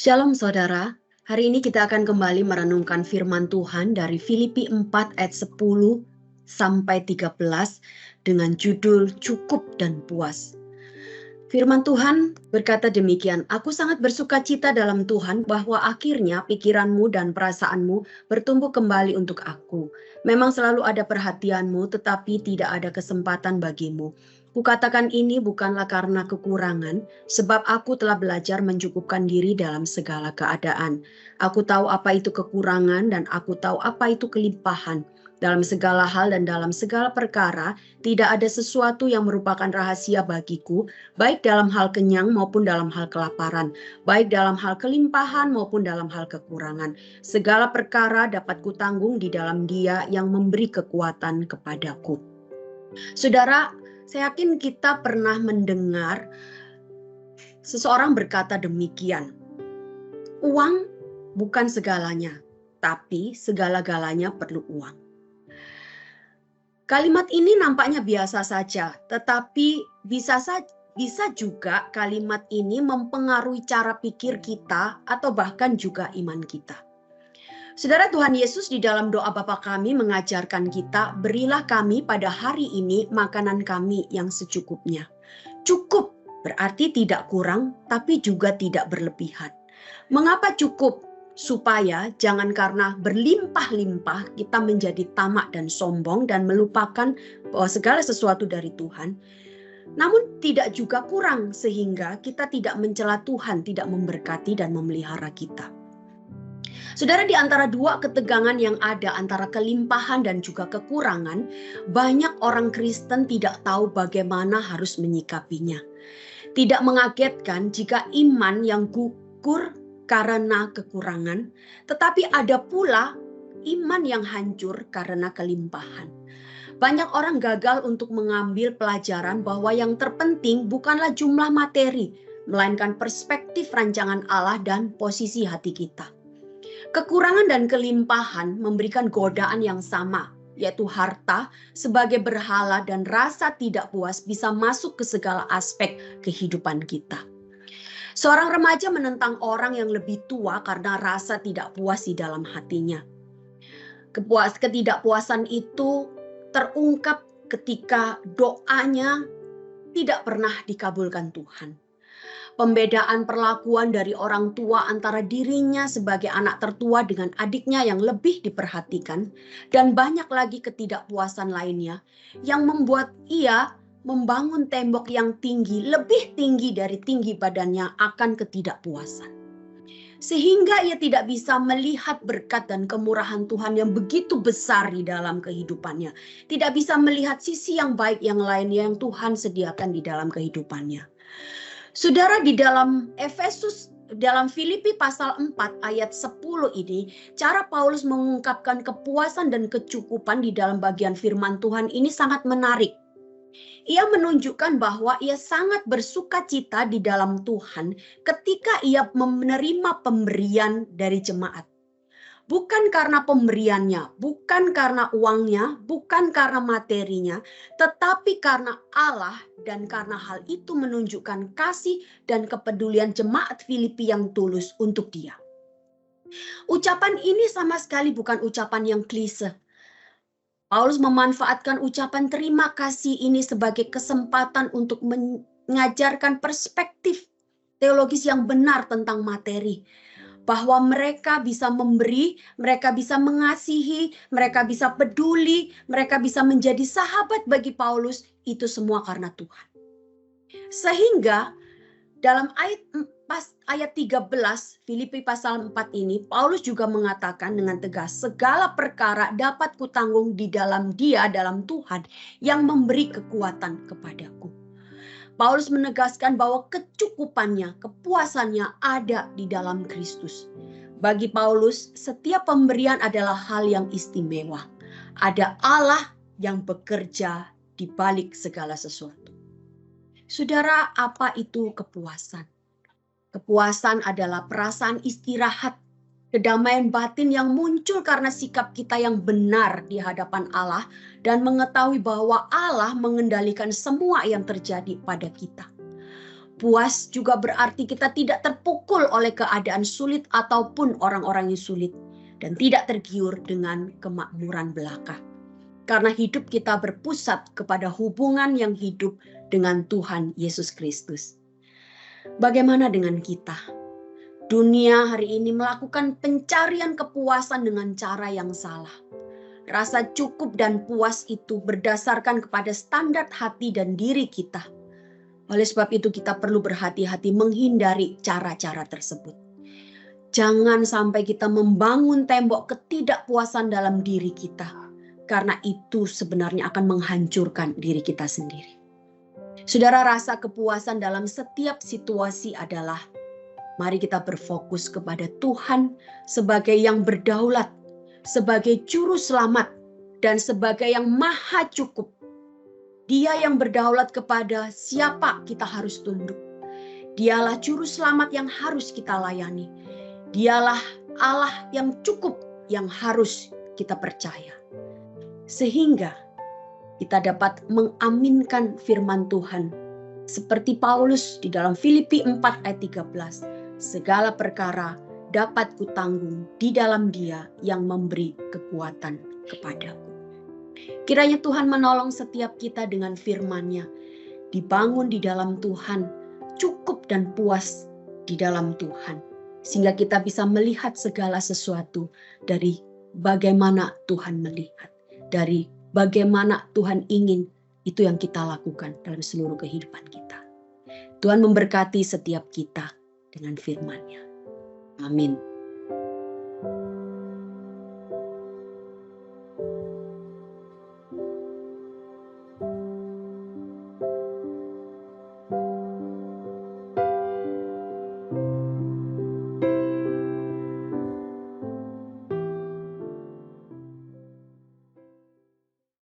Shalom saudara, hari ini kita akan kembali merenungkan firman Tuhan dari Filipi 4 ayat 10 sampai 13 dengan judul Cukup dan Puas. Firman Tuhan berkata demikian, "Aku sangat bersukacita dalam Tuhan bahwa akhirnya pikiranmu dan perasaanmu bertumbuh kembali untuk aku. Memang selalu ada perhatianmu, tetapi tidak ada kesempatan bagimu. Kukatakan ini bukanlah karena kekurangan, sebab aku telah belajar mencukupkan diri dalam segala keadaan. Aku tahu apa itu kekurangan dan aku tahu apa itu kelimpahan. Dalam segala hal dan dalam segala perkara, tidak ada sesuatu yang merupakan rahasia bagiku, baik dalam hal kenyang maupun dalam hal kelaparan, baik dalam hal kelimpahan maupun dalam hal kekurangan. Segala perkara dapat kutanggung di dalam Dia yang memberi kekuatan kepadaku." Saudara, saya yakin kita pernah mendengar seseorang berkata demikian, "Uang bukan segalanya, tapi segala-galanya perlu uang." Kalimat ini nampaknya biasa saja, tetapi bisa juga kalimat ini mempengaruhi cara pikir kita atau bahkan juga iman kita. Saudara, Tuhan Yesus di dalam doa Bapa kami mengajarkan kita, "Berilah kami pada hari ini makanan kami yang secukupnya." Cukup berarti tidak kurang, tapi juga tidak berlebihan. Mengapa cukup? Supaya jangan karena berlimpah-limpah kita menjadi tamak dan sombong dan melupakan bahwa segala sesuatu dari Tuhan. Namun tidak juga kurang sehingga kita tidak mencela Tuhan, tidak memberkati dan memelihara kita. Saudara, di antara dua ketegangan yang ada antara kelimpahan dan juga kekurangan, banyak orang Kristen tidak tahu bagaimana harus menyikapinya. Tidak mengagetkan jika iman yang gugur karena kekurangan, tetapi ada pula iman yang hancur karena kelimpahan. Banyak orang gagal untuk mengambil pelajaran bahwa yang terpenting bukanlah jumlah materi, melainkan perspektif rancangan Allah dan posisi hati kita. Kekurangan dan kelimpahan memberikan godaan yang sama, yaitu harta sebagai berhala dan rasa tidak puas bisa masuk ke segala aspek kehidupan kita. Seorang remaja menentang orang yang lebih tua karena rasa tidak puas di dalam hatinya. Ketidakpuasan itu terungkap ketika doanya tidak pernah dikabulkan Tuhan. Pembedaan perlakuan dari orang tua antara dirinya sebagai anak tertua dengan adiknya yang lebih diperhatikan, dan banyak lagi ketidakpuasan lainnya yang membuat ia membangun tembok yang tinggi, lebih tinggi dari tinggi badannya akan ketidakpuasan. Sehingga ia tidak bisa melihat berkat dan kemurahan Tuhan yang begitu besar di dalam kehidupannya. Tidak bisa melihat sisi yang baik yang lain yang Tuhan sediakan di dalam kehidupannya. Saudara, di dalam dalam Filipi pasal 4 ayat 10 ini, cara Paulus mengungkapkan kepuasan dan kecukupan di dalam bagian firman Tuhan ini sangat menarik. Ia menunjukkan bahwa ia sangat bersukacita di dalam Tuhan ketika ia menerima pemberian dari jemaat. Bukan karena pemberiannya, bukan karena uangnya, bukan karena materinya, tetapi karena Allah, dan karena hal itu menunjukkan kasih dan kepedulian jemaat Filipi yang tulus untuk dia. Ucapan ini sama sekali bukan ucapan yang klise. Paulus memanfaatkan ucapan terima kasih ini sebagai kesempatan untuk mengajarkan perspektif teologis yang benar tentang materi. Bahwa mereka bisa memberi, mereka bisa mengasihi, mereka bisa peduli, mereka bisa menjadi sahabat bagi Paulus, itu semua karena Tuhan. Sehingga dalam ayat 13 Filipi pasal 4 ini, Paulus juga mengatakan dengan tegas, "Segala perkara dapat kutanggung di dalam Dia, dalam Tuhan yang memberi kekuatan kepadaku." Paulus menegaskan bahwa kecukupannya, kepuasannya ada di dalam Kristus. Bagi Paulus, setiap pemberian adalah hal yang istimewa. Ada Allah yang bekerja di balik segala sesuatu. Saudara, apa itu kepuasan? Kepuasan adalah perasaan istirahat, kedamaian batin yang muncul karena sikap kita yang benar di hadapan Allah dan mengetahui bahwa Allah mengendalikan semua yang terjadi pada kita. Puas juga berarti kita tidak terpukul oleh keadaan sulit ataupun orang-orang yang sulit, dan tidak tergiur dengan kemakmuran belaka. Karena hidup kita berpusat kepada hubungan yang hidup dengan Tuhan Yesus Kristus. Bagaimana dengan kita? Dunia hari ini melakukan pencarian kepuasan dengan cara yang salah. Rasa cukup dan puas itu berdasarkan kepada standar hati dan diri kita. Oleh sebab itu kita perlu berhati-hati menghindari cara-cara tersebut. Jangan sampai kita membangun tembok ketidakpuasan dalam diri kita. Karena itu sebenarnya akan menghancurkan diri kita sendiri. Saudara, rasa kepuasan dalam setiap situasi adalah, mari kita berfokus kepada Tuhan sebagai yang berdaulat, sebagai juru selamat, dan sebagai yang maha cukup. Dia yang berdaulat kepada siapa kita harus tunduk. Dialah juru selamat yang harus kita layani. Dialah Allah yang cukup yang harus kita percaya. Sehingga kita dapat mengaminkan firman Tuhan. Seperti Paulus di dalam Filipi 4 ayat 13. Segala perkara dapat kutanggung di dalam Dia yang memberi kekuatan kepadaku. Kiranya Tuhan menolong setiap kita dengan firman-Nya. Dibangun di dalam Tuhan, cukup dan puas di dalam Tuhan. Sehingga kita bisa melihat segala sesuatu dari bagaimana Tuhan melihat. Dari bagaimana Tuhan ingin, itu yang kita lakukan dalam seluruh kehidupan kita. Tuhan memberkati setiap kita dengan firman-Nya. Amin.